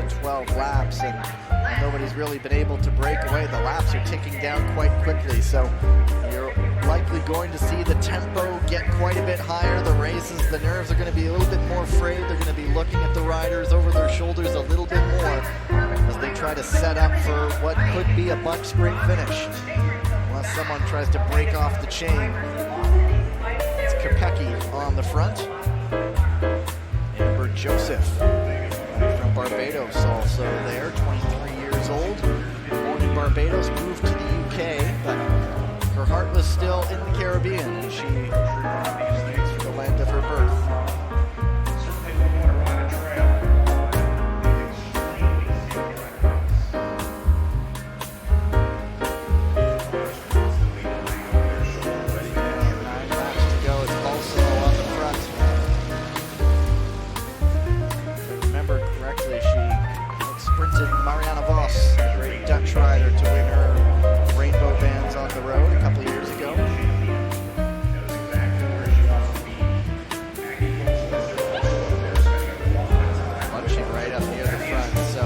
to 12 laps, and nobody's really been able to break away. The laps are ticking down quite quickly, so you're likely going to see the tempo get quite a bit higher. The races, the nerves are going to be a little bit more frayed. They're going to be looking at the riders over their shoulders a little bit more as they try to set up for what could be a bunch sprint finish, unless someone tries to break off the chain. It's Kopecky on the front. Amber Joseph from Barbados also there, 23 years old. Born in Barbados, moved to the UK, but her heart was still in the Caribbean. She was the land of her birth. Rider to win her rainbow bands on the road a couple of years ago. Lunching right up near the front, so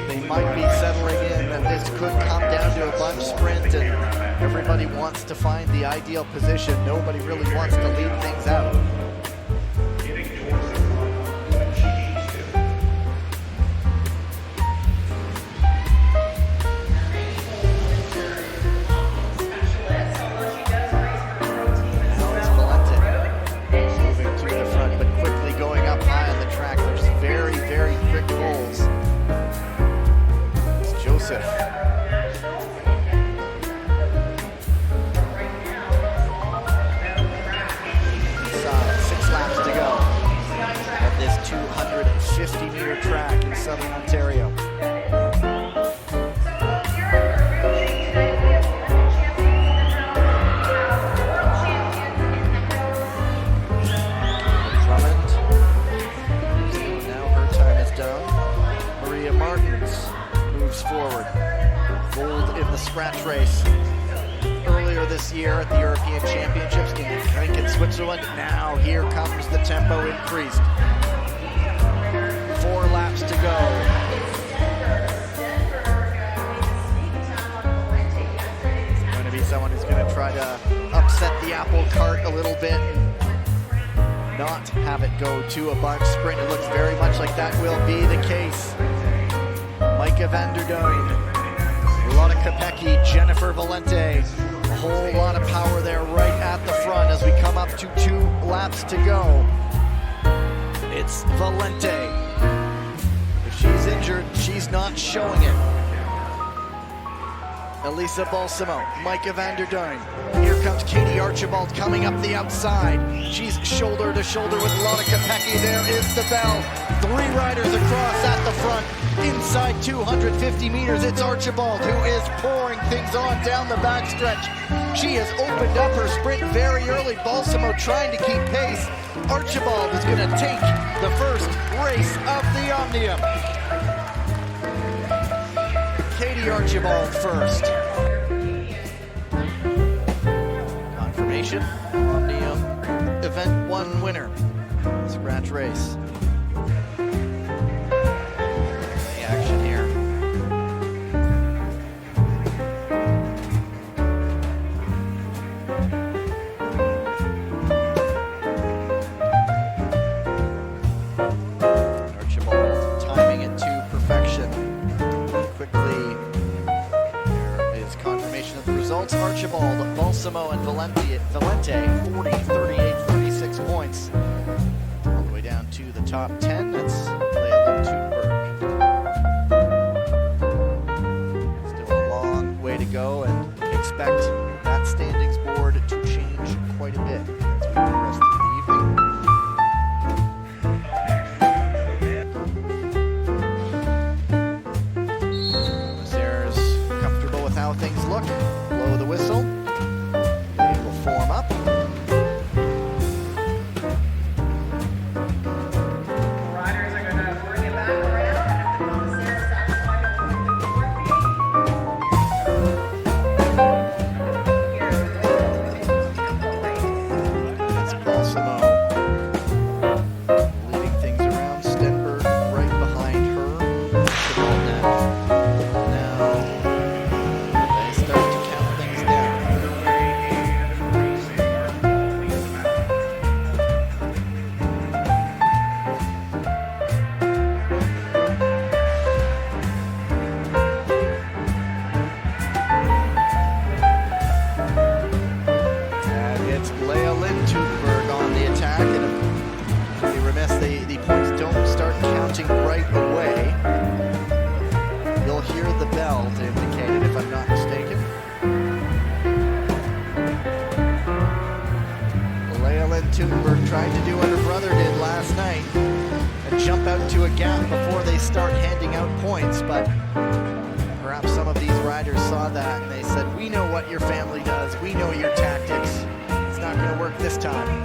they might be settling in that this could come down to a bunch sprint, and everybody wants to find the ideal position. Nobody really wants to lead things out. Track in southern Ontario. Drummond. So now her time is done. Maria Martins moves forward. Gold in the scratch race earlier this year at the European Championships in Switzerland. Now here comes the tempo increased. 4 laps to go. It's going to be someone who's going to try to upset the apple cart a little bit and not have it go to a bunch sprint. It looks very much like that will be the case. Micah van der Duyn, Lotte Kopecky, Jennifer Valente. A whole lot of power there right at the front as we come up to 2 laps to go. It's Valente. She's injured, she's not showing it. Elisa Balsamo, Micah van der Duyn. Here comes Katie Archibald coming up the outside. She's shoulder to shoulder with Lotte Kopecky. There is the bell. 3 riders across at the front. Inside 250 meters, it's Archibald who is pouring things on down the backstretch. She has opened up her sprint very early. Balsamo trying to keep pace. Archibald is going to take the first race of the Omnium. Katie Archibald first. Confirmation, Omnium Event 1 winner. Scratch race. The action here. Archibald timing it to perfection. Quickly, there is confirmation of the results. Archibald, Balsamo, and Valente, 40, 38, 36 points. All the way down to the top 10. That's Leila Thunberg. Still a long way to go, and expect that standings board to change quite a bit as we progress through the evening. How things look. Blow the whistle. They will form up. Riders are going to bring it back around. It's Ellen Thunberg trying to do what her brother did last night and jump out to a gap before they start handing out points, but perhaps some of these riders saw that and they said, we know what your family does, we know your tactics, it's not going to work this time.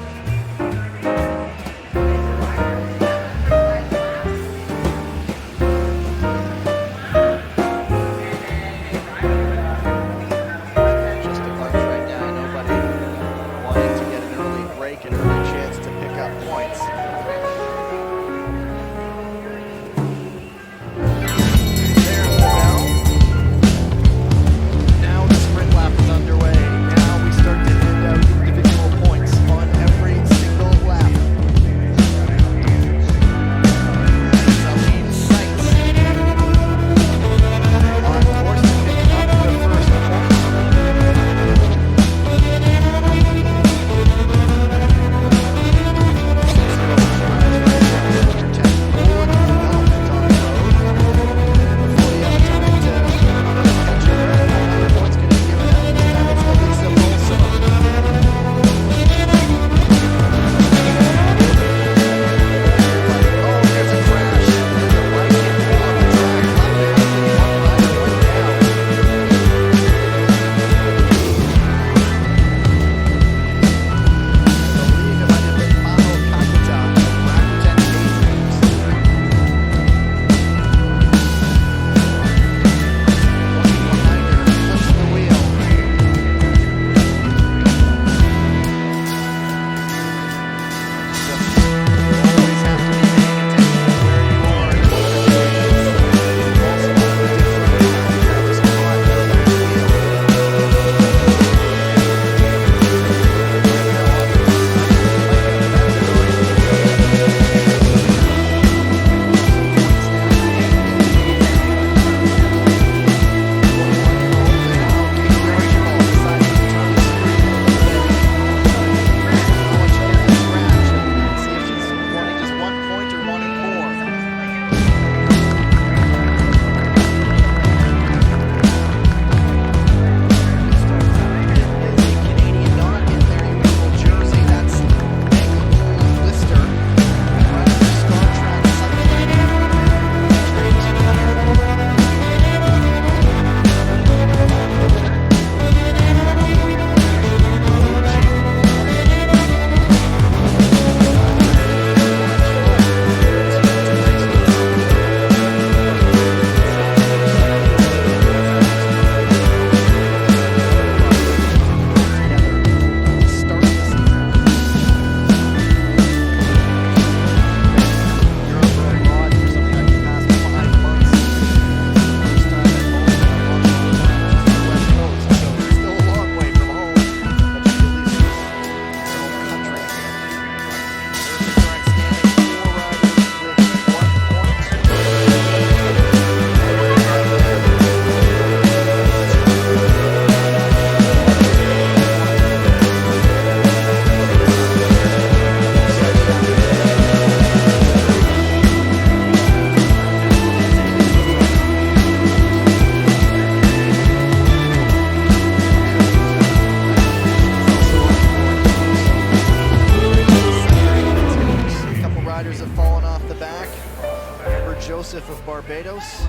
Joseph of Barbados,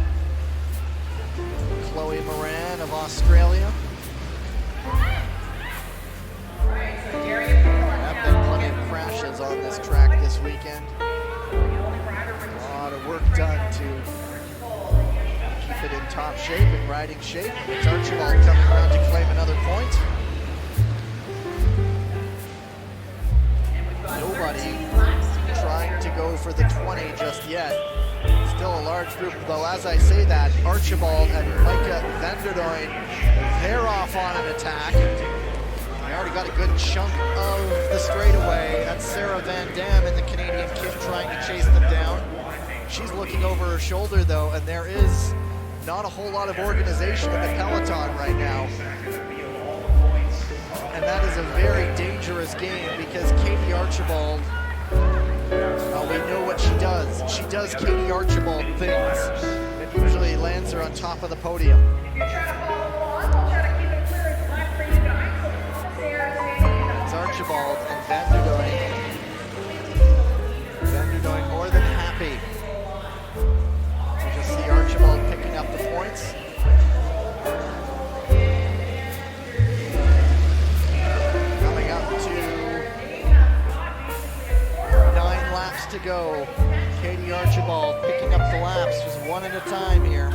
Chloe Moran of Australia. There have been plenty of crashes on this track this weekend. A lot of work done to keep it in top shape and riding shape. It's Archibald coming around to claim another point. Nobody trying to go for the 20 just yet. Still a large group, though as I say that, Archibald and Micah Vanderdoyn, they're off on an attack. They already got a good chunk of the straightaway. That's Sarah Van Dam in the Canadian kit trying to chase them down. She's looking over her shoulder though, and there is not a whole lot of organization in the peloton right now. And that is a very dangerous game because Katie Archibald, we know what she does. She does Katie Archibald things. It usually lands her on top of the podium. It's Archibald and Vanderdoyn to go. Katie Archibald picking up the laps just one at a time here.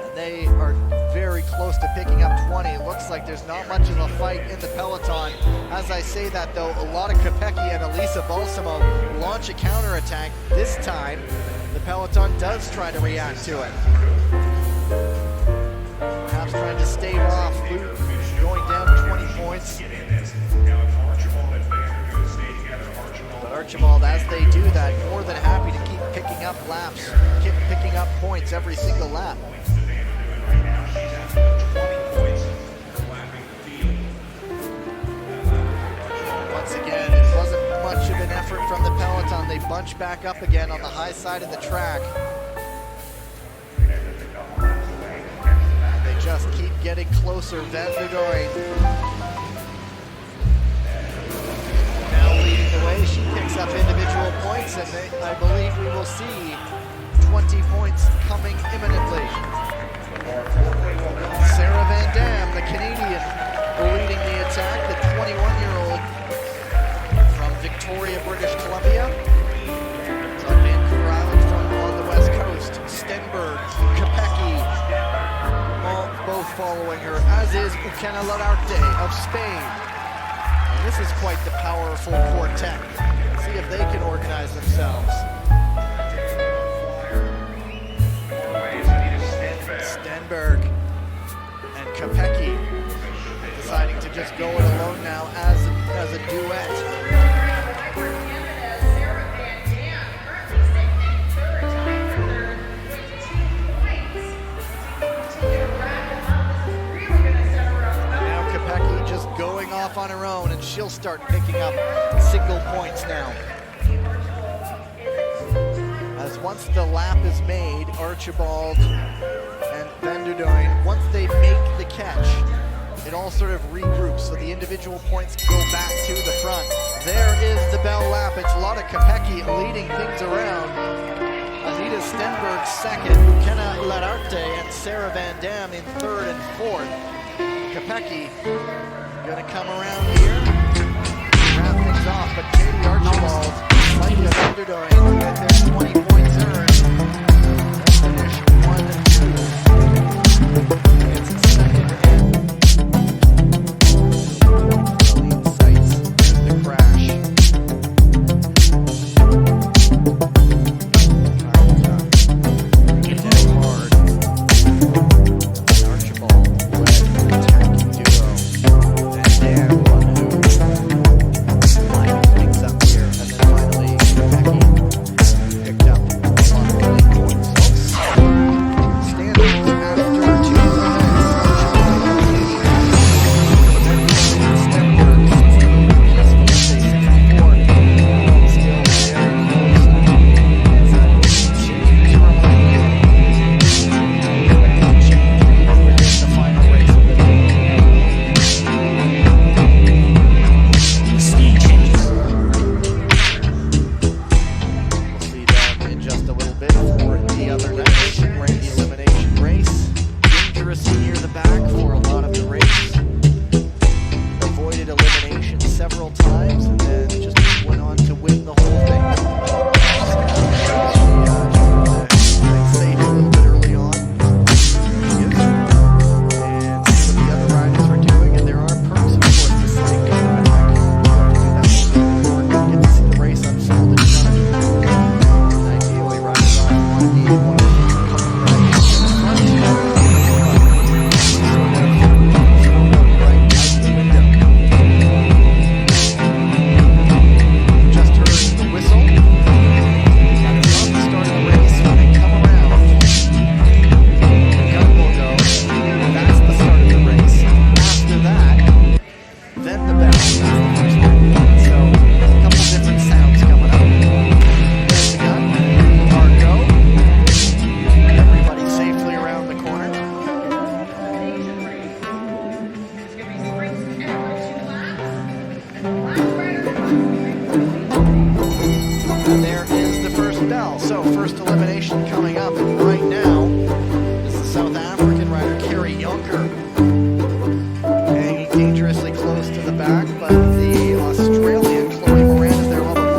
And they are very close to picking up 20. It looks like there's not much of a fight in the peloton. As I say that though, a lot of Kopecky and Elisa Balsamo launch a counterattack. This time, the peloton does try to react to it. Perhaps trying to stave off Luke going down 20 points. But Archibald, as they do that, more than happy to keep picking up laps, keep picking up points every single lap. Once again, it wasn't much of an effort from the peloton. They bunch back up again on the high side of the track. They just keep getting closer. Van der Doorn now leading the way. She picks up individual points, and I believe we will see 20 points coming imminently. Sarah Van Dam, the Canadian, leading the attack, the 21-year-old from Victoria, British Columbia. It's on Vancouver Island from on the west coast. Stenberg, Kopecky, both following her, as is Ukena Lararte of Spain. And this is quite the powerful quartet. See if they can organize themselves. Stenberg and Kopecky deciding to just go it alone now as a duet. Now Kopecky just going off on her own, and she'll start picking up single points now. As once the lap is made, Archibald and Van der Doorn, once they make the catch, it all sort of regroups, so the individual points go back to the front. There is the bell lap. It's Lotta Kopecky leading things around. Anita Stenberg second, Ukena Lararte and Sarah Van Dam in third and fourth. Kopecky gonna come around here, wrap things off, but Katie Archibald, Micah Van der Doorn get their 20 points earned. Finish 1 and 2. It's second and lead sights the crash. Dead hard. Archibald led attacking duo. And Dan one who lined things up here, and then finally Kopecky picked up a lot of early points. Standings after 2 events. Stenberg, several times and then just went on to win the whole thing. Safe a little bit early on. And see what the other riders were doing, and there are perks, of course, to sitting back. You get to see the race unfold in front of you. And ideally, riders off one knee, one coming right in the front. So first elimination coming up right now is the South African rider Carrie Jonker, hanging dangerously close to the back, but the Australian Chloe Moran is there.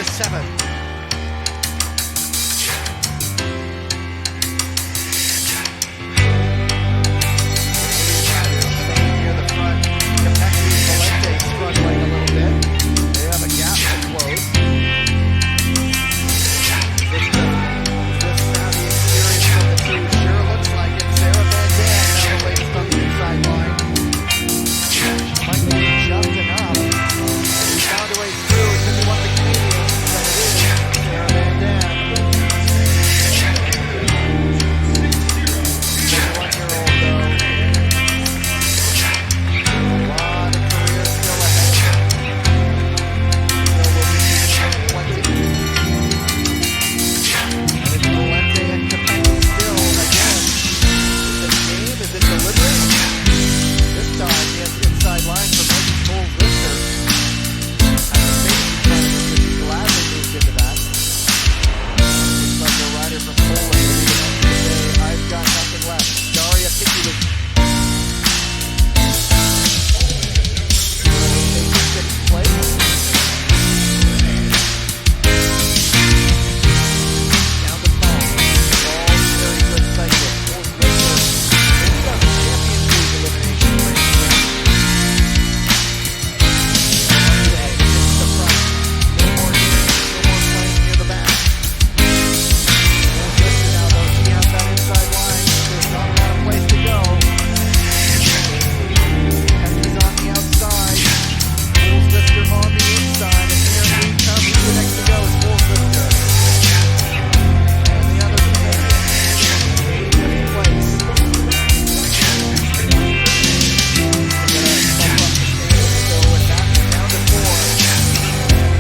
7. Near the front, Capecchi and Valente struggling a little bit. They have a gap to close. This savvy experience from the two sure looks like it. Sarah Van Dam now the latest on the inside line. She might be just enough. She found a way through. It could be one of the Canadians, but it is Sarah Van Dam. 21-year-old though. A lot of career still ahead of her. So we'll be seeing plenty. And it's Valente and Capecchi still again. Is it game? Is it deliberate? This time, the inside line for Megan Coles-Lister. Has a safety tournament, which he gladly moved into that. Looks like a rider from Poland will be the next to say, I've got nothing left. Daria Kikuli. Taking 6th place. Down the phone. All very good cyclists. Coles-Lister. Maybe that's the Champions League elimination race. The front. No more playing near the back. Coles-Lister now though, she has that inside line. There's not a lot of place to go. Capecchi's on the outside. Coles-Lister on the inside. And here we come. Who's the next to go is Coles-Lister. And the other Canadian. 85th place. So with that, down to 4.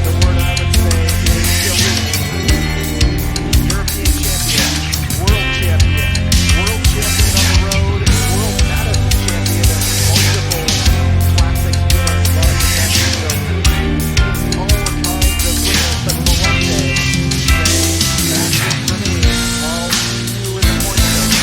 The word I would say is European champion, world champion on the road, world marathon champion, and multiple classics winners, a lot of Capecchi, so all kinds of winners, but Valente saying that's it for me, all new in the point race.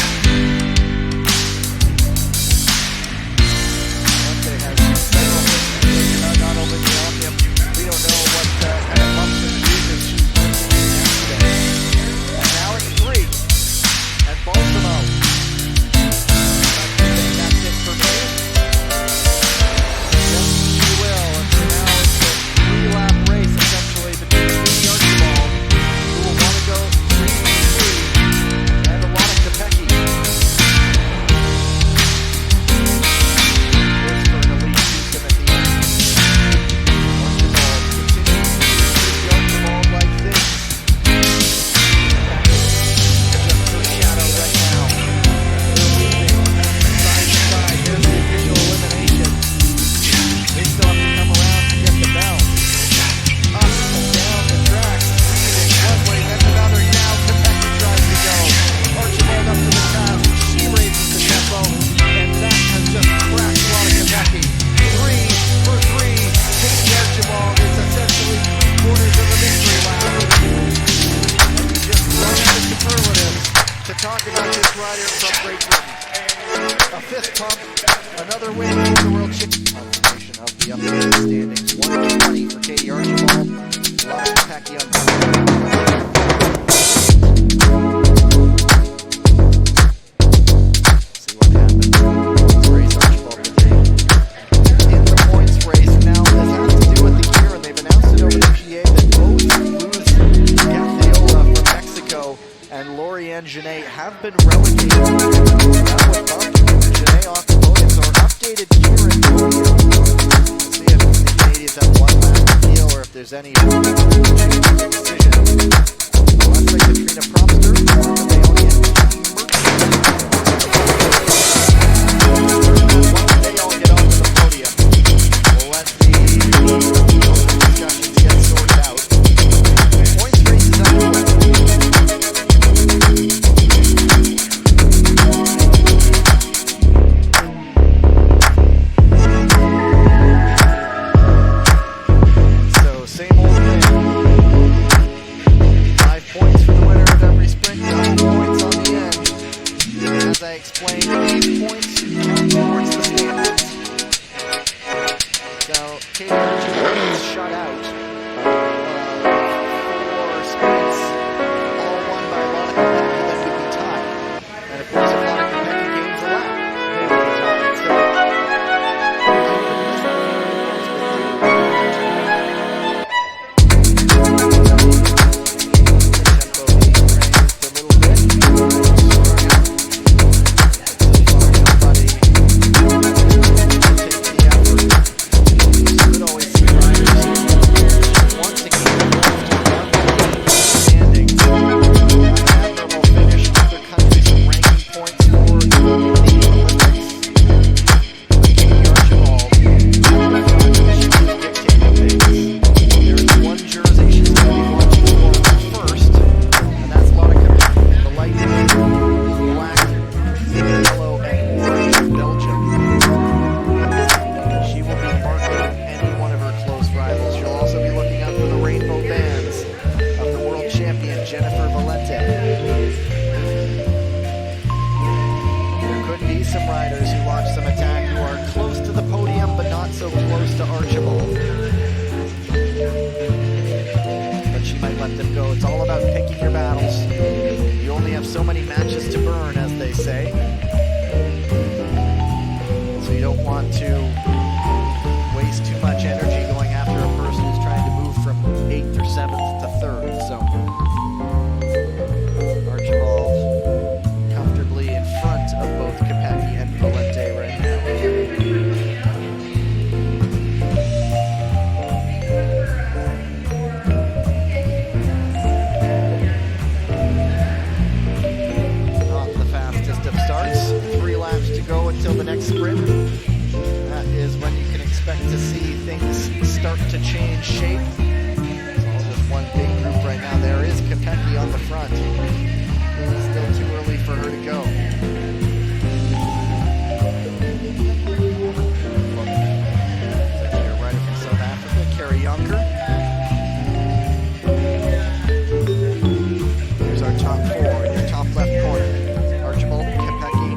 Valente has several wins, not only the OMNIUM. We don't know what kind of bumps and bruises she's working yesterday. And now it's 3. And Balsamo. That's it for me. Yes, she will. And so now it's a 3-lap race essentially between Katie Archibald, who will want to go 3-3, and Alana Capecchi. This for an elite system at the end. Archibald continues to use Archibald like this. Just her shadow right now. They're moving side to side. Here's the official elimination. They still have to come around to get the bell. Up and down the track. Weaving one way, then another. Now Capecchi tries to go. Archibald up to the task. She raises the tempo. And that has just cracked Alana Capecchi. 3 for 3. Katie Archibald is essentially 3/4 of a victory lap. And we just run out of superlatives to talk about this rider from Great Britain. A 5th pump, another win for the world championship. Confirmation of the updated standings. 120 for Katie Archibald. Alana Capecchi on the see what happens. Grace Archibald in the points race. Now, this has to do with the year, and they've announced it over the PA that both lose Gathiola from Mexico and Lauriane Genet have been relegated. That would bump Genet off the podium. So our updated year in podium. We'll see if the Canadians have one last deal or if there's any decision. Looks like Katrina Propster, Martha Leone, and once they all get onto the podium, we'll let the discussions get sorted out. Points race is underway. So same old thing. 5 points for the winner of every sprint, 9 points on the end. let them go. It's all about picking your battles. You only have so many matches to burn, as they say. So you don't want to waste too much energy going after a person who's trying to move from 8th or 7th to 3rd. So Archibald comfortably in front of both Capecchi and Valente right now. Go until the next sprint. That is when you can expect to see things start to change shape. It's all just one big group right now. There is Capecchi on the front. It's still too early for her to go. Second rider from South Africa, Carrie Yonker. Here's our top 4 in your top left corner. Archibald, Capecchi,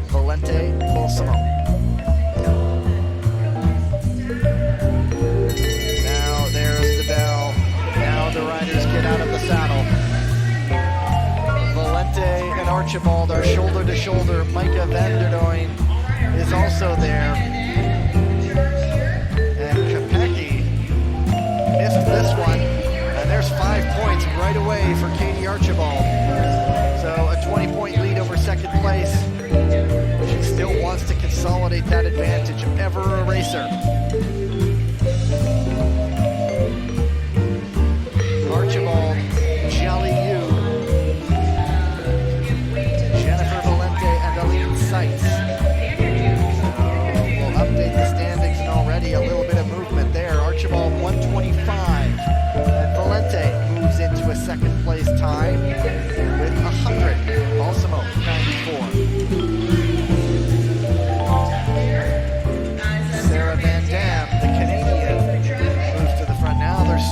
Valente, Balsamo. Now there's the bell. Now the riders get out of the saddle. Valente and Archibald are shoulder to shoulder. Micah Vanderdoyn is also there. And Capecchi missed this one. And there's 5 points right away for Katie Archibald. So a 20-point lead over second place. She still wants to consolidate that advantage, ever a racer. Archibald, Jiali Yu, Jennifer Valente, and Aline Seitz. We'll update the standings, and already a little bit of movement there. Archibald 125, and Valente moves into a second place tie with 100. Balsamo 94.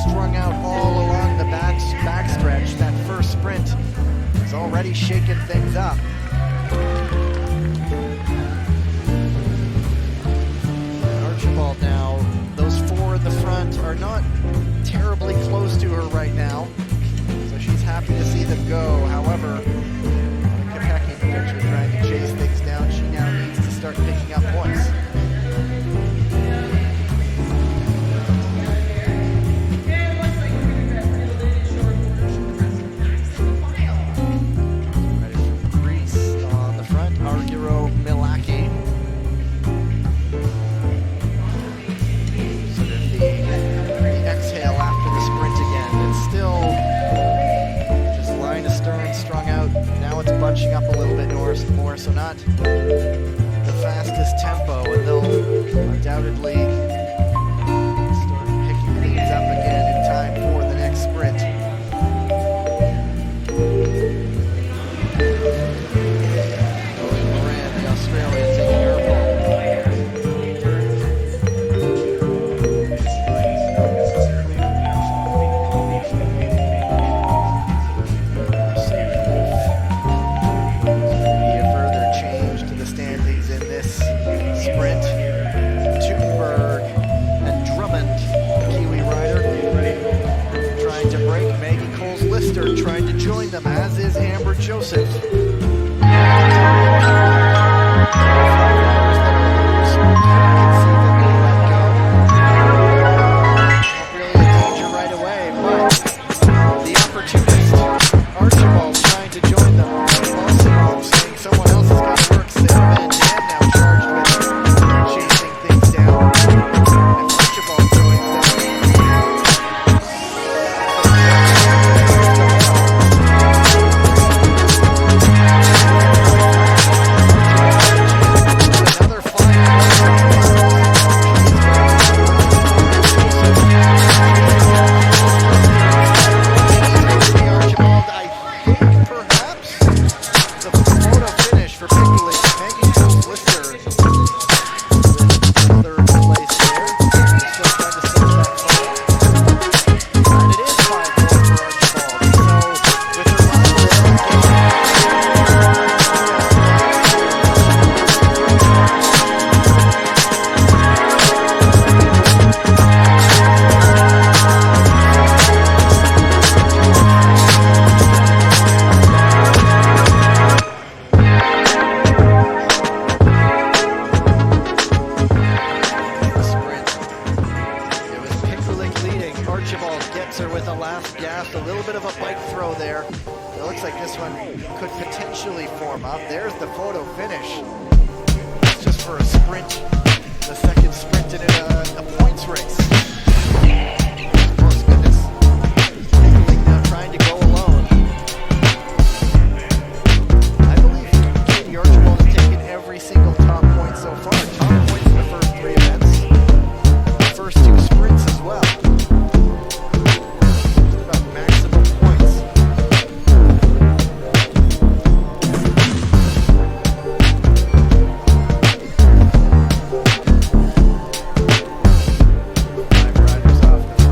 Strung out all along the backstretch. That first sprint is already shaking things up. Archibald now, those 4 in the front are not terribly close to her right now, so she's happy to see them go. However, Capecchi in the picture trying to chase things down. She now needs to start picking up points. Bunching up a little bit more, so not the fastest tempo, and they'll undoubtedly start picking things up again in time for the next sprint. Moran, the Australian, taking her pole. Trying to join them, as is Amber Joseph. gas, a little bit of a bike throw there. It looks like this one could potentially form up. There's the photo finish. It's just for a sprint, the second sprint in a points race. Oh goodness, Nicholing now trying to go alone. I believe Katie Archibald has taken every single top point so far. Top points in the first 3 events, the first 2 sprints as well. Maximum points. 5 riders off the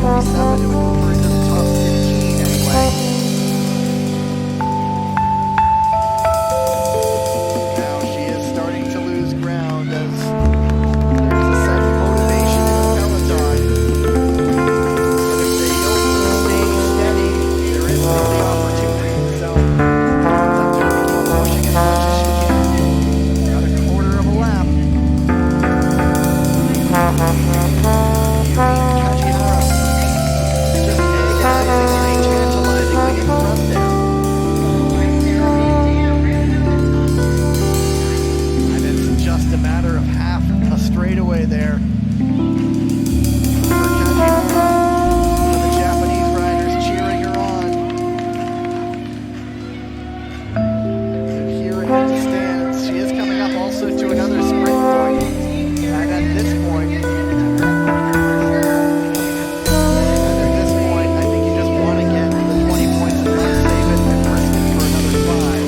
1:47. It would move her into the top 15 anyway. Now she is starting to lose ground as there's a sudden motivation in the peloton. But if they don't stay steady, there is still the opportunity. So Tom's going to keep pushing as much as she can. Got a quarter of a lap. Just agonizingly, tantalizingly in front there. And it's just a matter of half a straightaway there. For Kajihara, one of the Japanese riders cheering her on. And here in the stands, she is coming up also to another sprint point. And at this point, I think you just want to get the 20 points and not save it and risk it for another 5.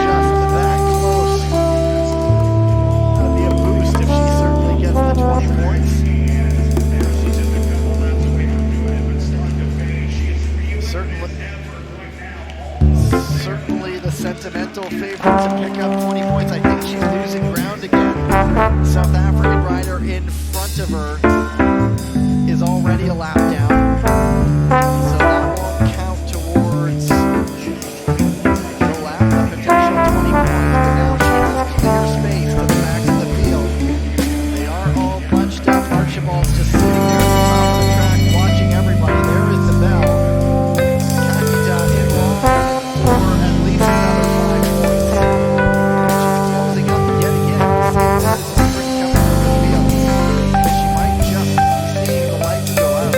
Just that close. That'd be a boost if she certainly gets the 20 points. Certainly the sentimental favorite to pick up 20 points. I think she's losing ground again. South African rider in front of her is already a lap down. So that won't count towards the lap, the potential 20 points. But now she has clear space to the back of the field. They are all bunched up. Archibald's just sitting there at the top of the track watching everybody. There is the bell. Kakita in long for at least another 5 points. She's closing up yet again. There's a sprint coming from the field. She might just be seeing the lights go out.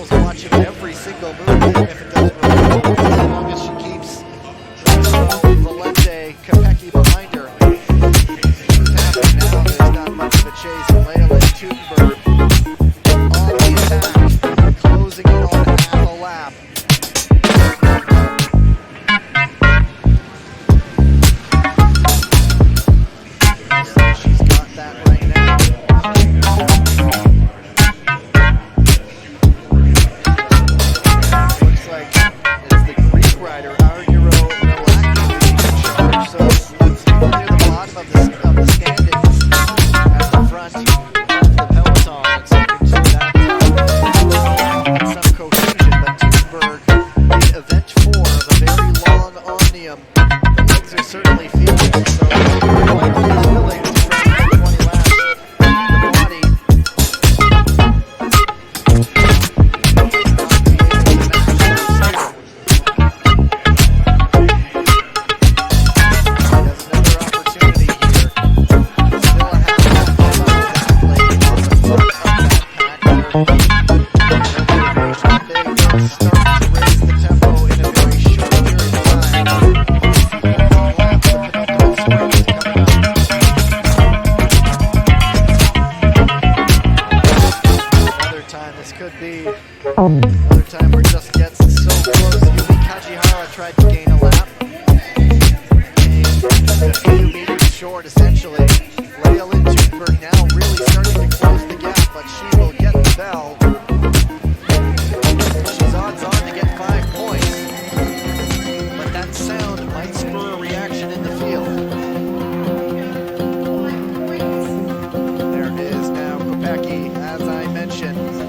almost watching every single move, if it doesn't work, as long as she keeps Valente Kopecky behind her. What's happening now? There's not much of a chase. Leila Thunberg on the attack, closing in on half a lap. She's got that right now. Looks like it's the Greek rider, Argyro Milaki, in charge. So it's near the bottom of the standings at the front of the peloton. And so you can see that some cohesion. But Thunberg in event 4 of a very long omnium. The legs are certainly feeling it. So it's very likely to relate to the 20 laps. The body another time where it just gets so close. Yumi Kajihara tried to gain a lap. And a few meters short, essentially. Leila Thunberg now really starting to close the gap, but she will get the bell. She's odds on to get 5 points. But that sound might spur a reaction in the field. There is now Kopecky, as I mentioned.